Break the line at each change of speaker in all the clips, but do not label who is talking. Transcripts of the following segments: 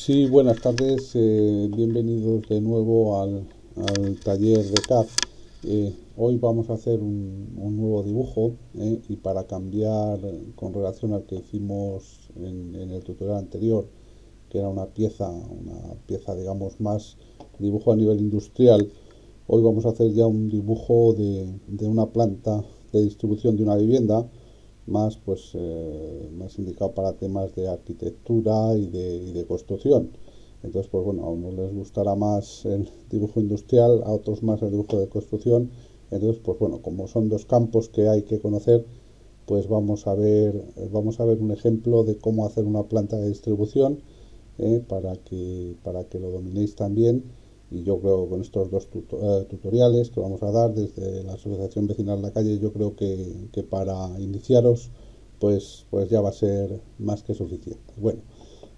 Sí, buenas tardes, bienvenidos de nuevo al taller de CAD. Hoy vamos a hacer un nuevo dibujo, y para cambiar con relación al que hicimos en el tutorial anterior, que era una pieza digamos más dibujo a nivel industrial. Hoy vamos a hacer ya un dibujo de una planta de distribución de una vivienda, más indicado para temas de arquitectura y de construcción. Entonces, pues bueno, a unos les gustará más el dibujo industrial, a otros más el dibujo de construcción. Entonces, pues bueno, como son dos campos que hay que conocer, pues vamos a ver un ejemplo de cómo hacer una planta de distribución, para que lo dominéis también. Y yo creo que con estos dos tutoriales que vamos a dar desde la Asociación Vecinal La Calle, yo creo que para iniciaros, pues ya va a ser más que suficiente. Bueno,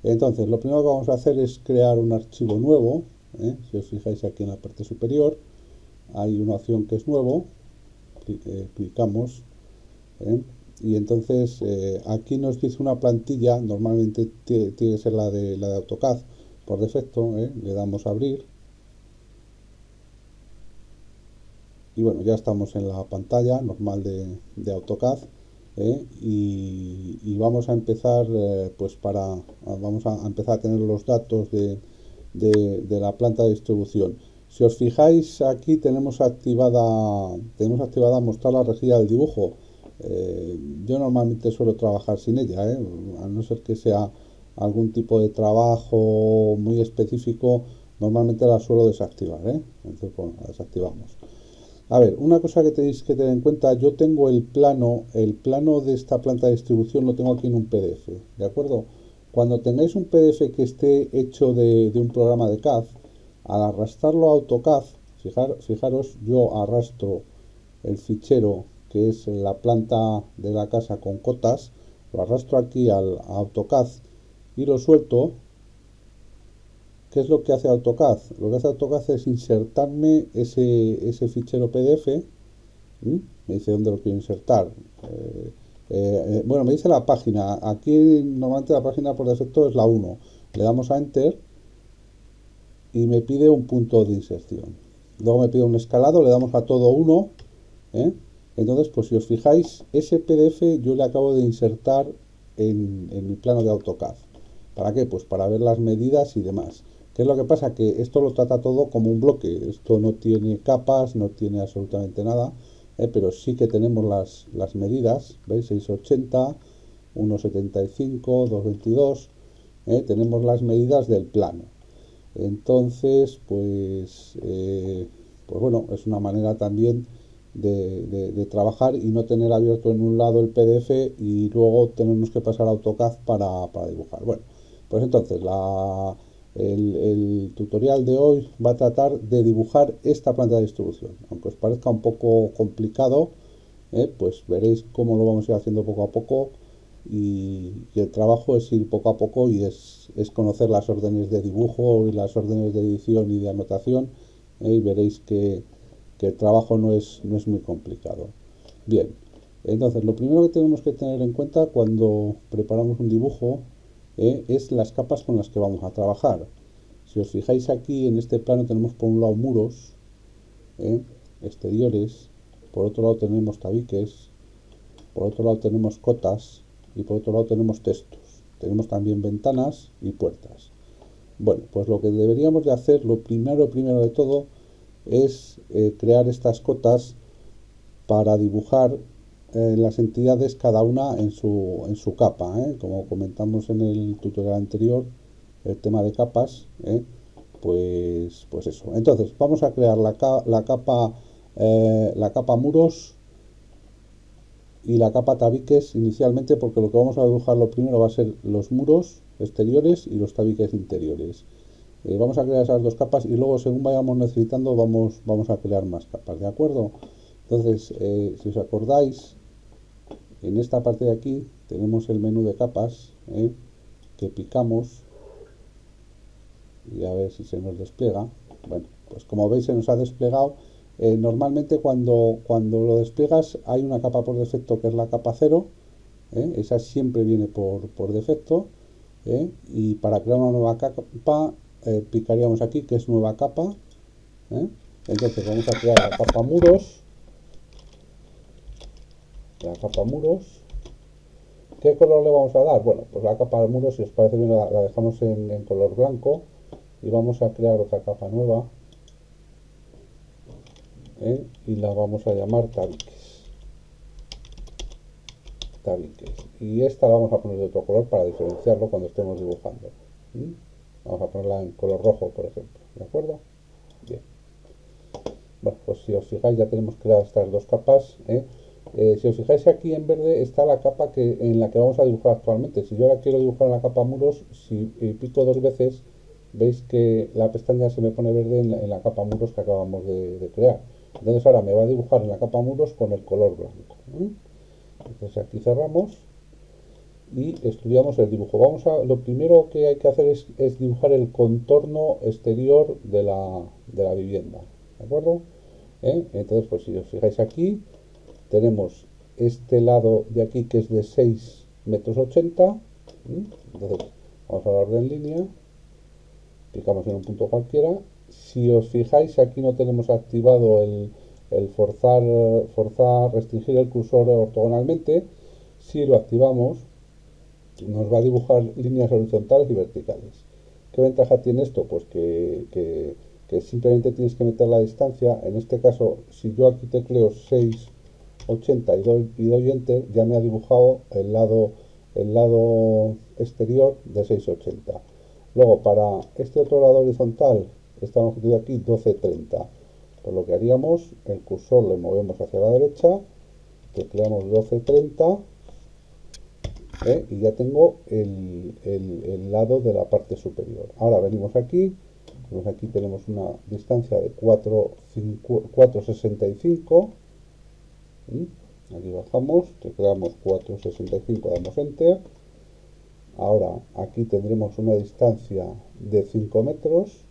entonces lo primero que vamos a hacer es crear un archivo nuevo. Si os fijáis aquí en la parte superior, hay una opción que es nuevo, clicamos, ¿eh? Y entonces aquí nos dice una plantilla, normalmente tiene que ser la de AutoCAD por defecto. Le damos a abrir y bueno, ya estamos en la pantalla normal de AutoCAD. Y vamos a empezar, vamos a empezar a tener los datos de la planta de distribución. Si os fijáis, aquí tenemos activada mostrar la rejilla del dibujo. Yo normalmente suelo trabajar sin ella, a no ser que sea algún tipo de trabajo muy específico. Normalmente la suelo desactivar, entonces bueno, la desactivamos. A ver, una cosa que tenéis que tener en cuenta: yo tengo el plano de esta planta de distribución lo tengo aquí en un PDF, ¿de acuerdo? Cuando tengáis un PDF que esté hecho de un programa de CAD, al arrastrarlo a AutoCAD, fijaros, yo arrastro el fichero que es la planta de la casa con cotas, lo arrastro aquí a AutoCAD y lo suelto. ¿Qué es lo que hace AutoCAD? Lo que hace AutoCAD es insertarme ese fichero PDF. Me dice dónde lo quiero insertar. Bueno, me dice la página. Aquí normalmente la página por defecto es la 1. Le damos a Enter y me pide un punto de inserción. Luego me pide un escalado, le damos a todo 1. Entonces, pues si os fijáis, ese PDF yo le acabo de insertar en mi plano de AutoCAD. ¿Para qué? Pues para ver las medidas y demás. ¿Qué es lo que pasa? Que esto lo trata todo como un bloque. Esto no tiene capas, no tiene absolutamente nada, pero sí que tenemos las medidas. ¿Veis? 680, 1,75, 2,22. Tenemos las medidas del plano. Entonces, pues bueno, es una manera también de trabajar y no tener abierto en un lado el PDF y luego tenemos que pasar a AutoCAD para dibujar. Bueno, pues entonces el tutorial de hoy va a tratar de dibujar esta planta de distribución. Aunque os parezca un poco complicado, pues veréis cómo lo vamos a ir haciendo poco a poco. Y el trabajo es ir poco a poco y es conocer las órdenes de dibujo y las órdenes de edición y de anotación. Y veréis que el trabajo no es muy complicado. Bien, entonces lo primero que tenemos que tener en cuenta cuando preparamos un dibujo, es las capas con las que vamos a trabajar. Si os fijáis, aquí en este plano tenemos por un lado muros, exteriores, por otro lado tenemos tabiques, por otro lado tenemos cotas y por otro lado tenemos textos. Tenemos también ventanas y puertas. Bueno, pues lo que deberíamos de hacer, lo primero de todo, es crear estas cotas para dibujar las entidades cada una en su capa, como comentamos en el tutorial anterior, el tema de capas. Pues eso. Entonces vamos a crear la capa muros y la capa tabiques inicialmente, porque lo que vamos a dibujar lo primero va a ser los muros exteriores y los tabiques interiores. Vamos a crear esas dos capas y luego, según vayamos necesitando, vamos a crear más capas, ¿de acuerdo? Entonces, si os acordáis, en esta parte de aquí tenemos el menú de capas, que picamos y a ver si se nos despliega. Bueno, pues como veis se nos ha desplegado. Normalmente cuando lo despliegas hay una capa por defecto que es la capa 0. Esa siempre viene por defecto. Y para crear una nueva capa, picaríamos aquí que es nueva capa. Entonces vamos a crear la capa muros. La capa muros. ¿Qué color le vamos a dar? Bueno, pues la capa de muros, si os parece bien, la dejamos en color blanco y vamos a crear otra capa nueva, y la vamos a llamar tabiques. Tabiques. Y esta la vamos a poner de otro color para diferenciarlo cuando estemos dibujando. Vamos a ponerla en color rojo, por ejemplo. ¿De acuerdo? Bien. Bueno, pues si os fijáis ya tenemos creadas estas dos capas. Si os fijáis aquí en verde está la capa en la que vamos a dibujar actualmente. Si yo ahora quiero dibujar en la capa muros, si pico dos veces, veis que la pestaña se me pone verde en la capa muros que acabamos de crear. Entonces ahora me va a dibujar en la capa muros con el color blanco. Entonces aquí cerramos y estudiamos el dibujo. Lo primero que hay que hacer es dibujar el contorno exterior de la vivienda. ¿De acuerdo? Entonces, pues si os fijáis aquí, tenemos este lado de aquí que es de 6,80 m. Entonces, vamos a la orden línea, picamos en un punto cualquiera. Si os fijáis, aquí no tenemos activado el forzar, restringir el cursor ortogonalmente. Si lo activamos, nos va a dibujar líneas horizontales y verticales. ¿Qué ventaja tiene esto? Pues que simplemente tienes que meter la distancia. En este caso, si yo aquí tecleo 6,80 y doy enter, ya me ha dibujado el lado exterior de 6,80. Luego, para este otro lado horizontal, esta longitud de aquí, 12,30. Pues lo que haríamos, el cursor le movemos hacia la derecha, tecleamos 12,30, y ya tengo el lado de la parte superior. Ahora venimos aquí, pues aquí tenemos una distancia de 4,65. Aquí bajamos, tecleamos 4,65, damos enter. Ahora aquí tendremos una distancia de 5 metros,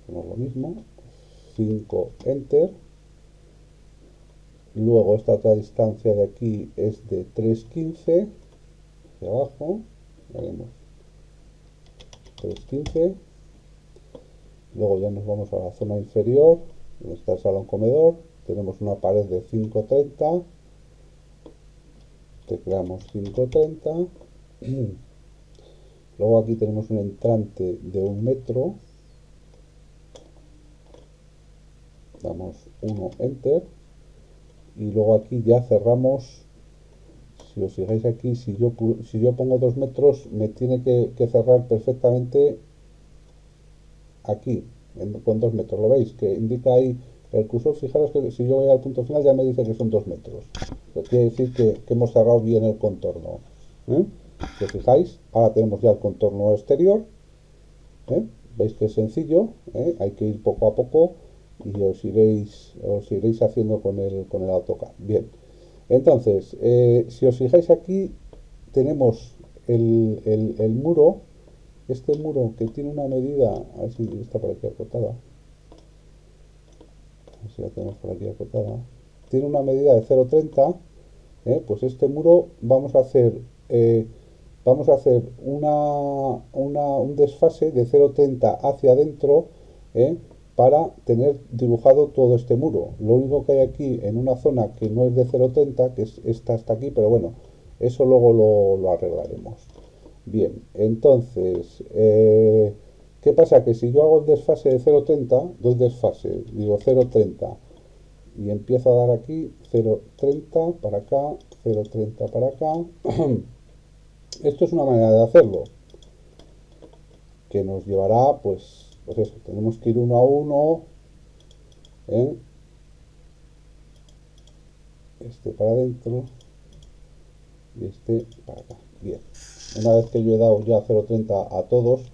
hacemos lo mismo, 5, enter. Luego esta otra distancia de aquí es de 3,15, hacia abajo, haremos 3,15. Luego ya nos vamos a la zona inferior, donde está el salón comedor, tenemos una pared de 5,30, tecleamos 5,30. Luego aquí tenemos un entrante de 1 metro, damos 1, enter. Y luego aquí ya cerramos. Si os fijáis aquí, si yo pongo 2 metros, me tiene que cerrar perfectamente aquí, con 2 metros. ¿Lo veis? Que indica ahí el cursor. Fijaros que si yo voy al punto final ya me dice que son 2 metros. Eso quiere decir que hemos cerrado bien el contorno. Si os fijáis, ahora tenemos ya el contorno exterior. Veis que es sencillo, hay que ir poco a poco y os iréis haciendo con el AutoCAD. Bien, entonces, si os fijáis aquí, tenemos el muro, este muro que tiene una medida, a ver si está por aquí acotada, a ver si la tenemos por aquí acotada, tiene una medida de 0,30. Pues este muro vamos a hacer un desfase de 0,30 hacia adentro, para tener dibujado todo este muro. Lo único que hay aquí en una zona que no es de 0,30, que es esta hasta aquí, pero bueno, eso luego lo arreglaremos. Bien, entonces, ¿qué pasa? Que si yo hago el desfase de 0,30, doy desfase, digo 0,30, y empiezo a dar aquí 0,30 para acá, 0,30 para acá. Esto es una manera de hacerlo, que nos llevará, pues eso, tenemos que ir uno a uno, este para adentro y este para acá. Bien, una vez que yo he dado ya 0,30 a todos,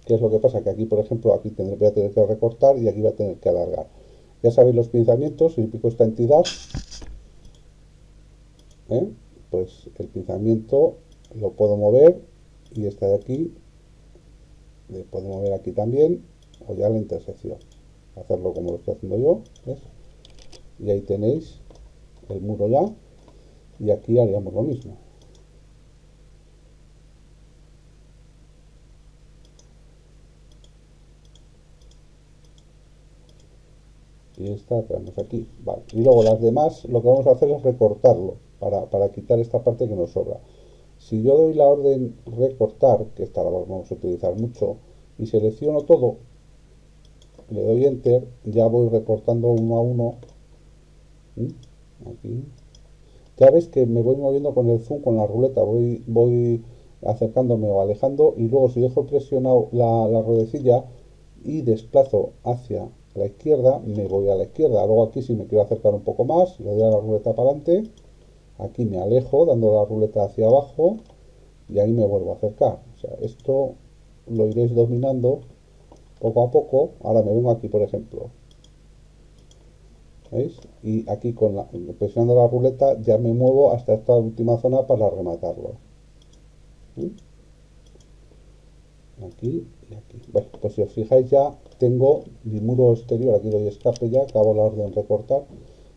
¿qué es lo que pasa? Que aquí, por ejemplo, aquí voy a tener que recortar y aquí voy a tener que alargar. Ya sabéis los pinzamientos, si pico esta entidad, pues el pinzamiento lo puedo mover, y esta de aquí le puedo mover aquí también, o ya la intersección, hacerlo como lo estoy haciendo yo, ¿ves? Y ahí tenéis el muro ya, y aquí haríamos lo mismo. y esta tenemos aquí, vale. Y luego las demás lo que vamos a hacer es recortarlo para quitar esta parte que nos sobra. Si yo doy la orden recortar, que esta la vamos a utilizar mucho, y selecciono todo, le doy enter, ya voy recortando uno a uno. Aquí. Ya veis que me voy moviendo con el zoom, con la ruleta, voy acercándome o alejando, y luego si dejo presionado la ruedecilla y desplazo hacia la izquierda, me voy a la izquierda. Luego aquí si me quiero acercar un poco más, le doy a la ruleta para adelante, aquí me alejo dando la ruleta hacia abajo y ahí me vuelvo a acercar. O sea, esto lo iréis dominando poco a poco. Ahora me vengo aquí, por ejemplo, ¿veis? Y aquí presionando la ruleta ya me muevo hasta esta última zona para rematarlo. ¿Sí? Aquí y aquí. Bueno, pues si os fijáis ya tengo mi muro exterior, aquí doy escape ya, acabo la orden recortar.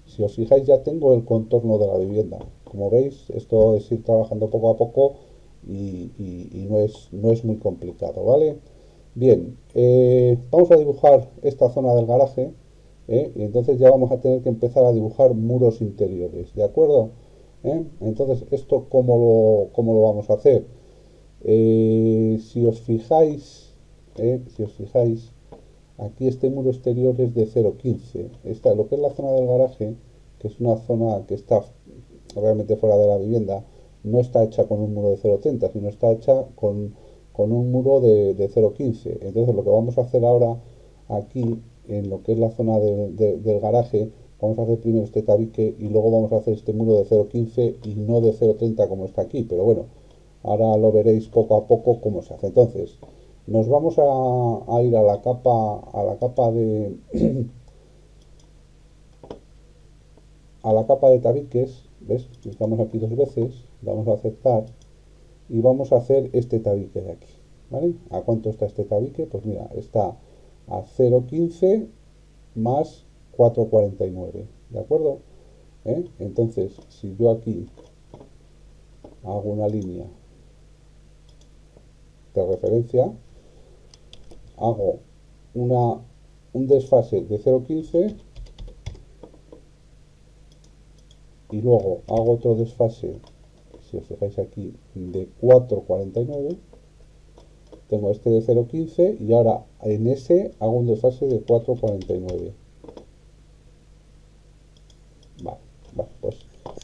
Si os fijáis ya tengo el contorno de la vivienda. Como veis, esto es ir trabajando poco a poco y no es muy complicado, ¿vale? Bien, vamos a dibujar esta zona del garaje, y entonces ya vamos a tener que empezar a dibujar muros interiores, ¿de acuerdo? Entonces, ¿esto cómo lo vamos a hacer? Si os fijáis, aquí este muro exterior es de 0,15. Lo que es la zona del garaje, que es una zona que está realmente fuera de la vivienda, no está hecha con un muro de 0,30, sino está hecha con un muro de 0,15. Entonces lo que vamos a hacer ahora aquí, en lo que es la zona del garaje, vamos a hacer primero este tabique y luego vamos a hacer este muro de 0,15 y no de 0,30 como está aquí. Pero bueno, ahora lo veréis poco a poco cómo se hace. Entonces, nos vamos a ir a la capa de a la capa de tabiques, ¿ves? Clicamos aquí dos veces, vamos a aceptar y vamos a hacer este tabique de aquí, ¿vale? ¿A cuánto está este tabique? Pues mira, está a 0,15 más 4,49, ¿de acuerdo? Entonces, si yo aquí hago una línea de referencia, hago un desfase de 0,15 y luego hago otro desfase, si os fijáis aquí, de 4,49, tengo este de 0,15 y ahora en ese hago un desfase de 4,49. Vale, pues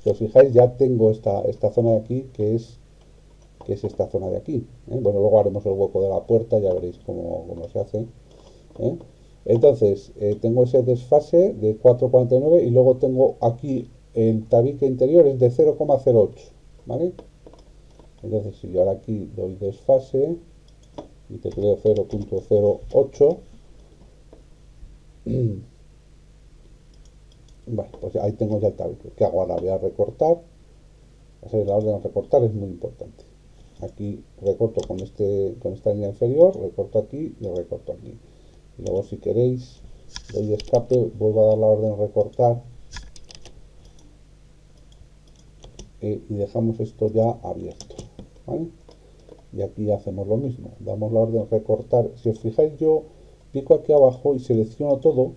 si os fijáis ya tengo esta zona de aquí que es esta zona de aquí. Bueno, luego haremos el hueco de la puerta, ya veréis cómo se hace. ¿eh? Entonces, tengo ese desfase de 4,49 y luego tengo aquí el tabique interior es de 0,08, ¿vale? Entonces, si yo ahora aquí doy desfase y tecleo 0,08, vale, pues ahí tengo ya el tabique. ¿Qué hago ahora? Voy a recortar. La orden de recortar es muy importante. Aquí recorto con esta línea inferior, recorto aquí y recorto aquí. Y luego si queréis, doy escape, vuelvo a dar la orden de recortar y dejamos esto ya abierto, ¿vale? Y aquí hacemos lo mismo, damos la orden de recortar. Si os fijáis, yo pico aquí abajo y selecciono todo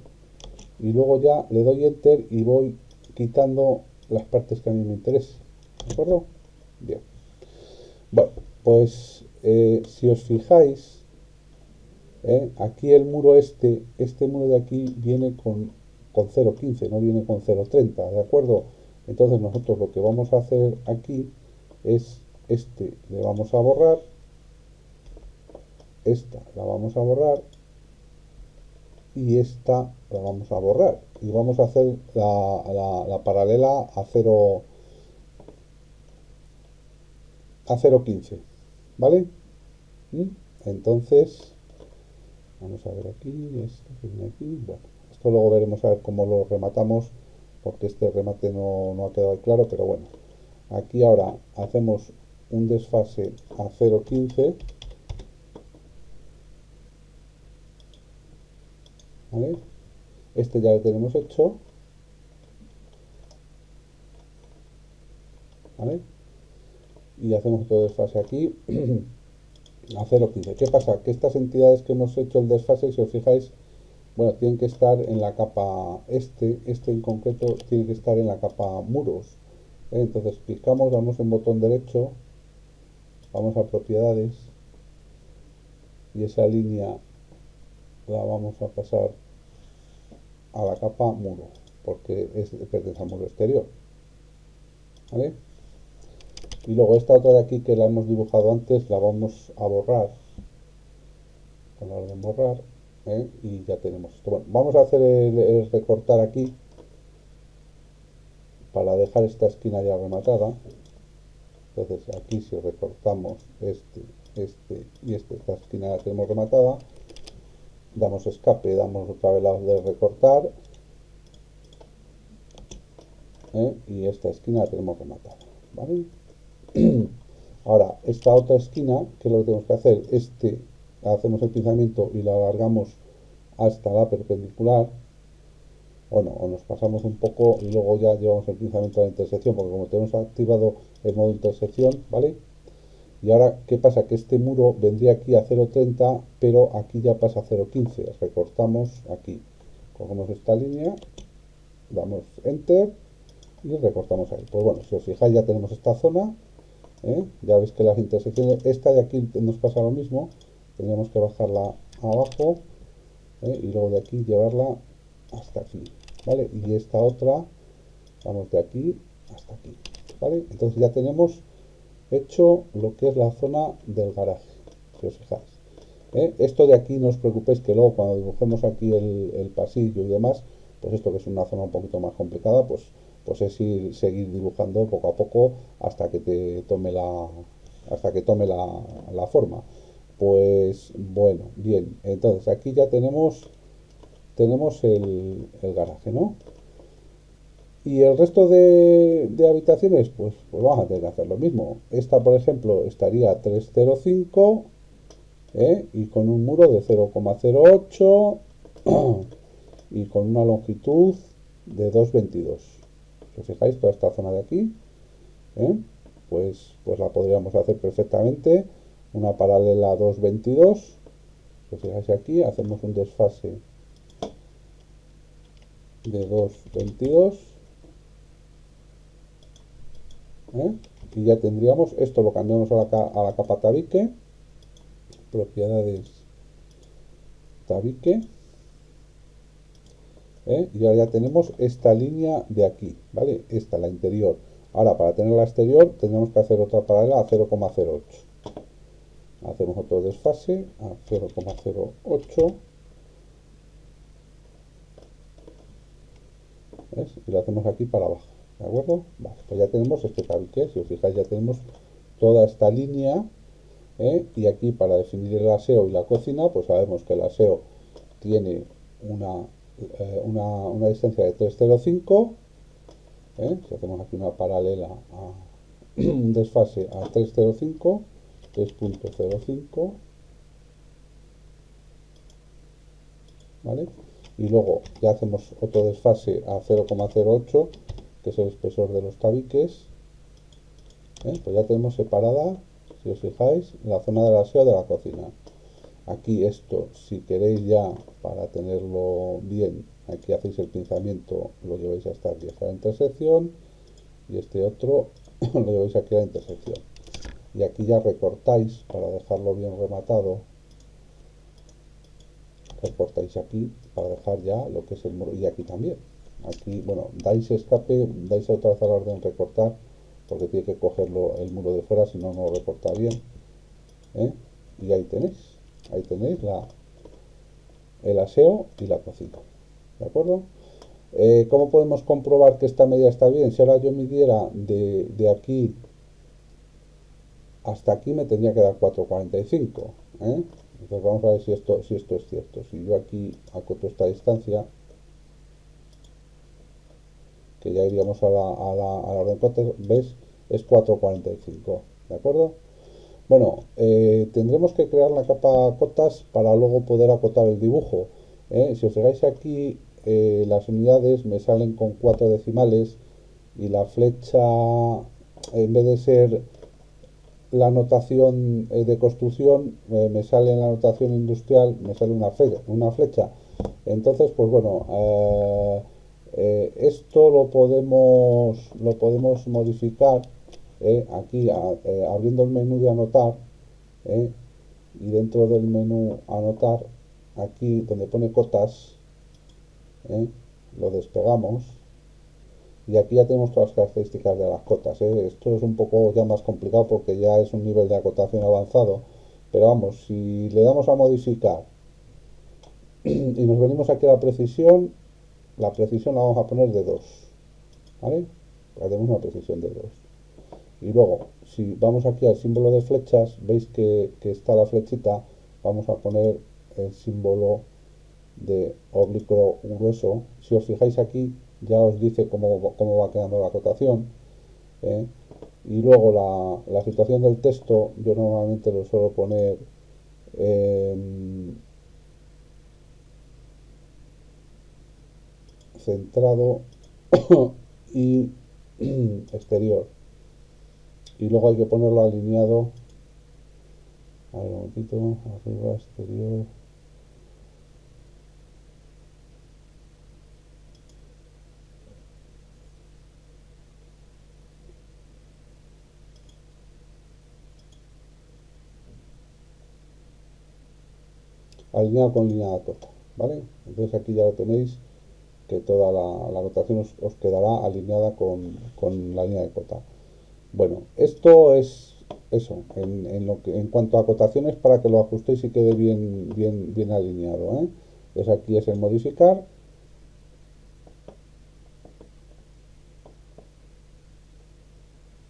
y luego ya le doy enter y voy quitando las partes que a mí me interesen, ¿de acuerdo? Bien. Bueno, pues si os fijáis, aquí el muro este muro de aquí viene con 0,15, no viene con 0,30, ¿de acuerdo? Entonces nosotros lo que vamos a hacer aquí es le vamos a borrar, esta la vamos a borrar y esta la vamos a borrar. Y vamos a hacer la paralela a 0,15, ¿vale? Entonces, vamos a ver aquí, esto que viene aquí. Bueno, esto luego veremos a ver cómo lo rematamos, porque este remate no ha quedado claro, pero bueno. Aquí ahora hacemos un desfase a 0,15, ¿vale? Este ya lo tenemos hecho, ¿vale? Y hacemos otro desfase aquí a 0,15. ¿Qué pasa? Que estas entidades que hemos hecho el desfase, si os fijáis, Bueno, tienen que estar en la capa, este en concreto tiene que estar en la capa muros. Entonces picamos, damos en botón derecho, vamos a propiedades y esa línea la vamos a pasar a la capa muro, porque pertenece al muro exterior, ¿vale? Y luego esta otra de aquí que la hemos dibujado antes la vamos a borrar con la orden borrar, y ya tenemos esto. Bueno, vamos a hacer el recortar aquí para dejar esta esquina ya rematada. Entonces aquí si recortamos este y esta esquina la tenemos rematada, damos escape, damos otra vez la de recortar, y esta esquina la tenemos rematada, ¿vale? Ahora, esta otra esquina, que es lo que tenemos que hacer, hacemos el pinzamiento y lo alargamos hasta la perpendicular, o nos pasamos un poco y luego ya llevamos el pinzamiento a la intersección, porque como tenemos activado el modo intersección, ¿vale? Y ahora, ¿qué pasa? Que este muro vendría aquí a 0,30, pero aquí ya pasa a 0,15. Recortamos aquí, cogemos esta línea, damos Enter y recortamos ahí. Pues bueno, si os fijáis ya tenemos esta zona, ya veis que las intersecciones, esta de aquí nos pasa lo mismo, tendríamos que bajarla abajo, y luego de aquí llevarla hasta aquí, ¿vale? Y esta otra, vamos de aquí hasta aquí, ¿vale? Entonces ya tenemos hecho lo que es la zona del garaje, si os fijáis. Esto de aquí no os preocupéis que luego cuando dibujemos aquí el pasillo y demás, pues esto que es una zona un poquito más complicada, pues es seguir dibujando poco a poco hasta que te tome la forma. Pues bueno, bien, entonces aquí ya tenemos el garaje, ¿no? Y el resto de habitaciones, pues vamos a tener que hacer lo mismo. Esta, por ejemplo, estaría 305, y con un muro de 0,08 y con una longitud de 2,22. Si os fijáis, toda esta zona de aquí, ¿eh? pues la podríamos hacer perfectamente. Una paralela a 2,22. Si os fijáis aquí, hacemos un desfase de 2,22. Y ya tendríamos esto, lo cambiamos a la capa tabique, propiedades tabique, y ahora ya tenemos esta línea de aquí, ¿vale? Esta, la interior. Ahora para tener la exterior tendremos que hacer otra paralela a 0,08. Hacemos otro desfase a 0,08, ¿ves? Y lo hacemos aquí para abajo, ¿de acuerdo? Vale, pues ya tenemos este tabique, si os fijáis ya tenemos toda esta línea, y aquí para definir el aseo y la cocina, pues sabemos que el aseo tiene una distancia de 3,05, si hacemos aquí una paralela a un desfase a 3,05, 3,05, ¿vale? Y luego ya hacemos otro desfase a 0,08, que es el espesor de los tabiques, pues ya tenemos separada, si os fijáis, la zona del aseo de la cocina. Aquí esto, si queréis ya para tenerlo bien, aquí hacéis el pinzamiento, lo lleváis hasta aquí, hasta la intersección, y este otro lo lleváis aquí a la intersección. Y aquí ya recortáis para dejarlo bien rematado, recortáis aquí para dejar ya lo que es el muro, y aquí también. Aquí, bueno, dais escape, dais otra vez a la orden recortar, porque tiene que cogerlo el muro de fuera, si no, no lo recorta bien, y ahí tenéis el aseo y la cocina, ¿de acuerdo? ¿Cómo podemos comprobar que esta medida está bien? Si ahora yo midiera de aquí hasta aquí, me tendría que dar 4,45, entonces vamos a ver si esto es cierto. Si yo aquí acoto esta distancia, que ya iríamos a la orden cuartos, ¿ves? Es 4,45, ¿de acuerdo? Bueno, tendremos que crear la capa cotas para luego poder acotar el dibujo. Si os fijáis aquí, las unidades me salen con 4 decimales y la flecha, en vez de ser la notación de construcción, me sale en la notación industrial, me sale una flecha. Entonces, pues bueno, esto lo podemos modificar aquí abriendo el menú de anotar ¿eh? Y dentro del menú anotar, aquí donde pone cotas, ¿eh? Lo despegamos y aquí ya tenemos todas las características de las cotas. Esto es un poco ya más complicado porque ya es un nivel de acotación avanzado, pero vamos, si le damos a modificar y nos venimos aquí a la precisión la vamos a poner de 2, ¿vale? Hacemos una precisión de 2. Y luego, si vamos aquí al símbolo de flechas, veis que está la flechita, vamos a poner el símbolo de oblicuo grueso. Si os fijáis aquí, ya os dice cómo va quedando la acotación. ¿eh? Y luego la situación del texto, yo normalmente lo suelo poner centrado y exterior. Y luego hay que ponerlo alineado. A ver, un momentito, arriba, exterior. Alineado con línea de cota, ¿vale? Entonces aquí ya lo tenéis, que toda la anotación os quedará alineada con la línea de cota. Bueno, esto es eso, en cuanto a acotaciones, para que lo ajustéis y quede bien alineado. Entonces aquí es el modificar.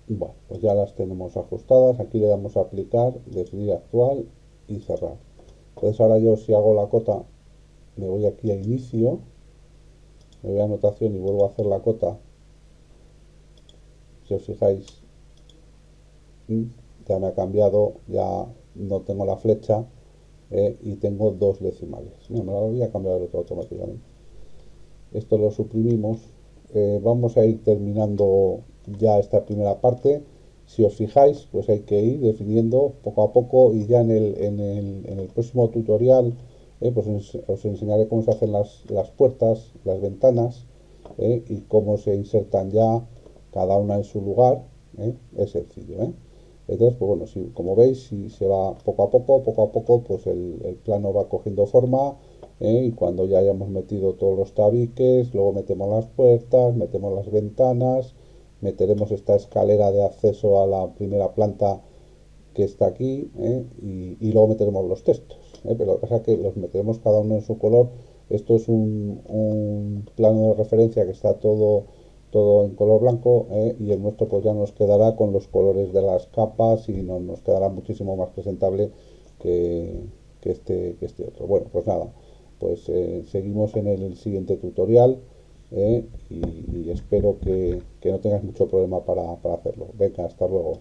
Bueno, pues ya las tenemos ajustadas. Aquí le damos a aplicar, definir actual y cerrar. Entonces ahora yo, si hago la cota, me voy aquí a inicio, me voy a anotación y vuelvo a hacer la cota. Si os fijáis, ya me ha cambiado, ya no tengo la flecha y tengo dos decimales. No, me la voy a cambiar el otro automáticamente. Esto lo suprimimos. Vamos a ir terminando ya esta primera parte. Si os fijáis, pues hay que ir definiendo poco a poco y ya en el próximo tutorial pues os enseñaré cómo se hacen las puertas, las ventanas y cómo se insertan ya cada una en su lugar. Es sencillo. Entonces, pues bueno, si, como veis, si se va poco a poco, pues el plano va cogiendo forma. Y cuando ya hayamos metido todos los tabiques, luego metemos las puertas, metemos las ventanas, meteremos esta escalera de acceso a la primera planta que está aquí, y luego meteremos los textos, pero lo que pasa es que los meteremos cada uno en su color. Esto es un plano de referencia que está todo en color blanco, y el nuestro pues ya nos quedará con los colores de las capas y nos quedará muchísimo más presentable que, que este otro. Bueno, pues nada, pues seguimos en el siguiente tutorial, y espero que no tengas mucho problema para hacerlo. Venga, hasta luego.